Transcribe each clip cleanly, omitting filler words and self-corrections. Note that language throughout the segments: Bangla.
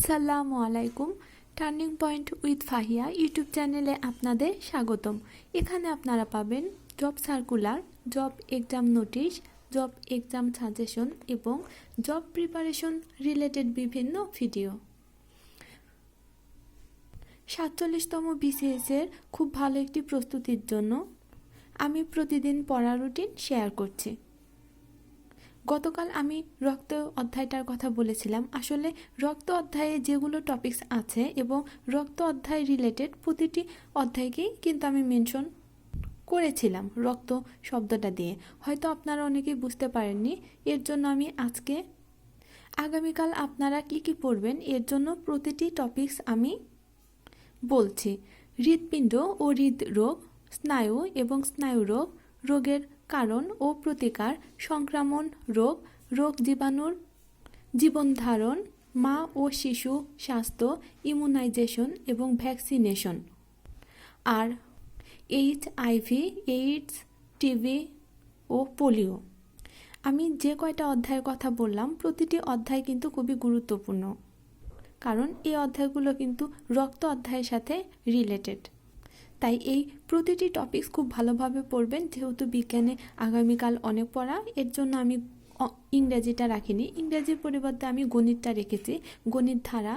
আসসালামু আলাইকুম। Turning point with Fahia YouTube চ্যানেলে আপনাদের স্বাগতম। এখানে আপনারা পাবেন job circular, job exam notice, job exam suggestion এবং জব প্রিপারেশন রিলেটেড বিভিন্ন ভিডিও। 47তম বিসিএসের খুব ভালো একটি প্রস্তুতির জন্য আমি প্রতিদিন পড়া রুটিন শেয়ার করছি। গতকাল আমি রক্ত অধ্যায়টার কথা বলেছিলাম। আসলে রক্ত অধ্যায়ে যেগুলো টপিকস আছে এবং রক্ত অধ্যায় রিলেটেড প্রতিটি অধ্যায়কেই কিন্তু আমি মেনশন করেছিলাম রক্ত শব্দটা দিয়ে। হয়তো আপনারা অনেকেই বুঝতে পারেননি, এর জন্য আমি আগামীকাল আপনারা কি পড়বেন এর জন্য প্রতিটি টপিকস আমি বলছি। হৃৎপিণ্ড ও হৃদরোগ, স্নায়ু এবং স্নায়ুরোগ, রোগের কারণ ও প্রতিকার, সংক্রামক রোগ, রোগ জীবাণুর জীবনধারণ, মা ও শিশু স্বাস্থ্য, ইমিউনাইজেশন এবং ভ্যাকসিনেশন, আর HIV, এইডস, টিবি ও পোলিও। আমি যে কয়টা অধ্যায়ের কথা বললাম প্রতিটি অধ্যায় কিন্তু খুবই গুরুত্বপূর্ণ, কারণ এই অধ্যায়গুলো কিন্তু রক্ত অধ্যায়ের সাথে রিলেটেড। তাই এই প্রতিটি টপিকস খুব ভালোভাবে পড়বেন। যেহেতু বিজ্ঞানে আগামীকাল অনেক পড়া, এর জন্য আমি ইংরেজিটা রাখিনি। ইংরেজির পরিবর্তে আমি গণিতটা রেখেছি। গণিত ধারা,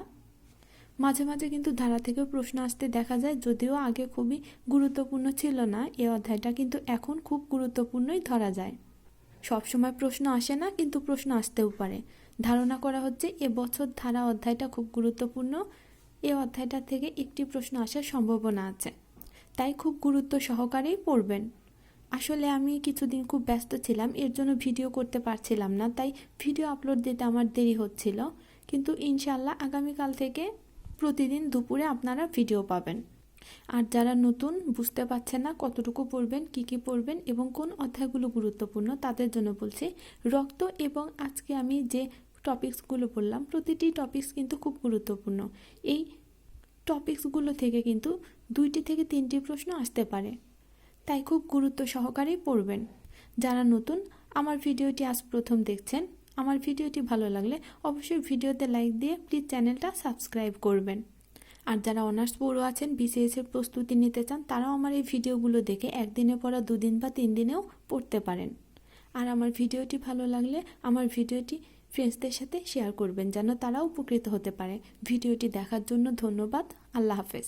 মাঝে মাঝে কিন্তু ধারা থেকে প্রশ্ন আসতে দেখা যায়, যদিও আগে খুবই গুরুত্বপূর্ণ ছিল না এই অধ্যায়টা, কিন্তু এখন খুব গুরুত্বপূর্ণই ধরা যায়। সবসময় প্রশ্ন আসে না, কিন্তু প্রশ্ন আসতেও পারে। ধারণা করা হচ্ছে এবছর ধারা অধ্যায়টা খুব গুরুত্বপূর্ণ। এই অধ্যায়টা থেকে একটি প্রশ্ন আসার সম্ভাবনা আছে, তাই খুব গুরুত্ব সহকারেই পড়বেন। আসলে আমি কিছুদিন খুব ব্যস্ত ছিলাম, এর জন্য ভিডিও করতে পারছিলাম না, তাই ভিডিও আপলোড দিতে আমার দেরি হচ্ছিল। কিন্তু ইনশাল্লাহ আগামীকাল থেকে প্রতিদিন দুপুরে আপনারা ভিডিও পাবেন। আর যারা নতুন, বুঝতে পারছেন না কতটুকু পড়বেন, কি পড়বেন এবং কোন অধ্যায়গুলো গুরুত্বপূর্ণ, তাদের জন্য বলছি রক্ত এবং আজকে আমি যে টপিকসগুলো বললাম প্রতিটি টপিকস কিন্তু খুব গুরুত্বপূর্ণ। এই টপিকসগুলো থেকে কিন্তু 2টি থেকে 3টি প্রশ্ন আসতে পারে, তাই খুব গুরুত্ব সহকারেই পড়বেন। যারা নতুন, আমার ভিডিওটি আজ প্রথম দেখছেন, আমার ভিডিওটি ভালো লাগলে অবশ্যই ভিডিওতে লাইক দিয়ে প্লিজ চ্যানেলটা সাবস্ক্রাইব করবেন। আর যারা অনার্স পড়ুয়া আছেন, বিসিএসের প্রস্তুতি নিতে চান, তারাও আমার এই ভিডিওগুলো দেখে একদিনে পড়া 2 দিন বা 3 দিনেও পড়তে পারেন। আর আমার ভিডিওটি ভালো লাগলে আমার ভিডিওটি ফ্রেন্ডসদের সাথে শেয়ার করবেন, যেন তারাও উপকৃত হতে পারে। ভিডিওটি দেখার জন্য ধন্যবাদ। আল্লাহ হাফেজ।